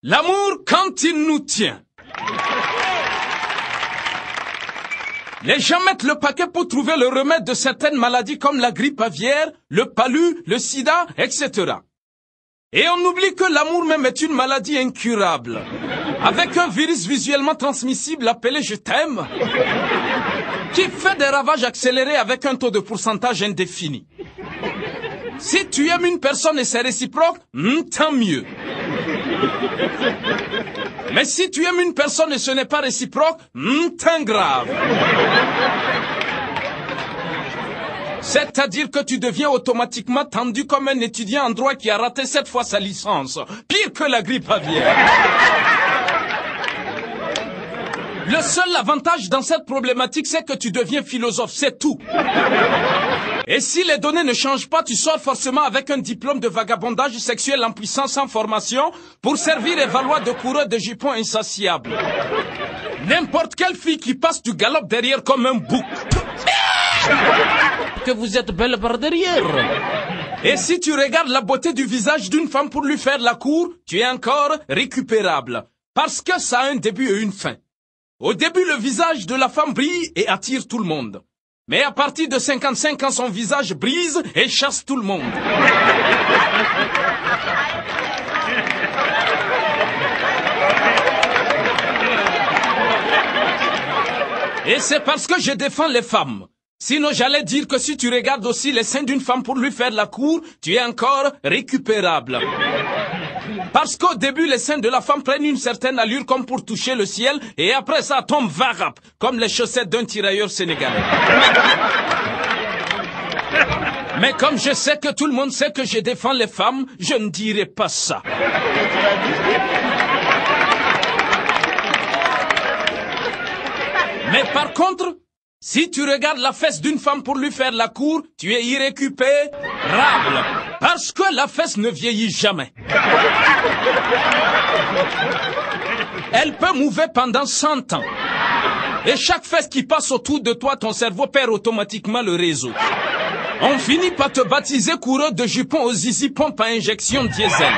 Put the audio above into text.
L'amour quand il nous tient. Les gens mettent le paquet pour trouver le remède de certaines maladies comme la grippe aviaire, le palu, le sida, etc. Et on oublie que l'amour même est une maladie incurable, avec un virus visuellement transmissible appelé « je t'aime », qui fait des ravages accélérés avec un taux de pourcentage indéfini. Si tu aimes une personne et c'est réciproque, tant mieux. Mais si tu aimes une personne et ce n'est pas réciproque, tant grave. C'est-à-dire que tu deviens automatiquement tendu comme un étudiant en droit qui a raté 7 fois sa licence. Pire que la grippe aviaire. Le seul avantage dans cette problématique, c'est que tu deviens philosophe, c'est tout. Et si les données ne changent pas, tu sors forcément avec un diplôme de vagabondage sexuel en puissance sans formation pour servir et valoir de coureur de jupons insatiables. N'importe quelle fille qui passe du galop derrière comme un bouc. Que vous êtes belle par derrière. Et si tu regardes la beauté du visage d'une femme pour lui faire la cour, tu es encore récupérable. Parce que ça a un début et une fin. Au début, le visage de la femme brille et attire tout le monde. Mais à partir de 55 ans, son visage brise et chasse tout le monde. Et c'est parce que je défends les femmes. Sinon, j'allais dire que si tu regardes aussi les seins d'une femme pour lui faire la cour, tu es encore récupérable. Parce qu'au début, les seins de la femme prennent une certaine allure comme pour toucher le ciel, et après ça tombe varap, comme les chaussettes d'un tirailleur sénégalais. Mais comme je sais que tout le monde sait que je défends les femmes, je ne dirai pas ça. Mais par contre, si tu regardes la fesse d'une femme pour lui faire la cour, tu es irrécupérable. Parce que la fesse ne vieillit jamais. Elle peut mouver pendant 100 ans. Et chaque fesse qui passe autour de toi, ton cerveau perd automatiquement le réseau. On finit par te baptiser coureur de jupons aux zizi pompes à injection diesel.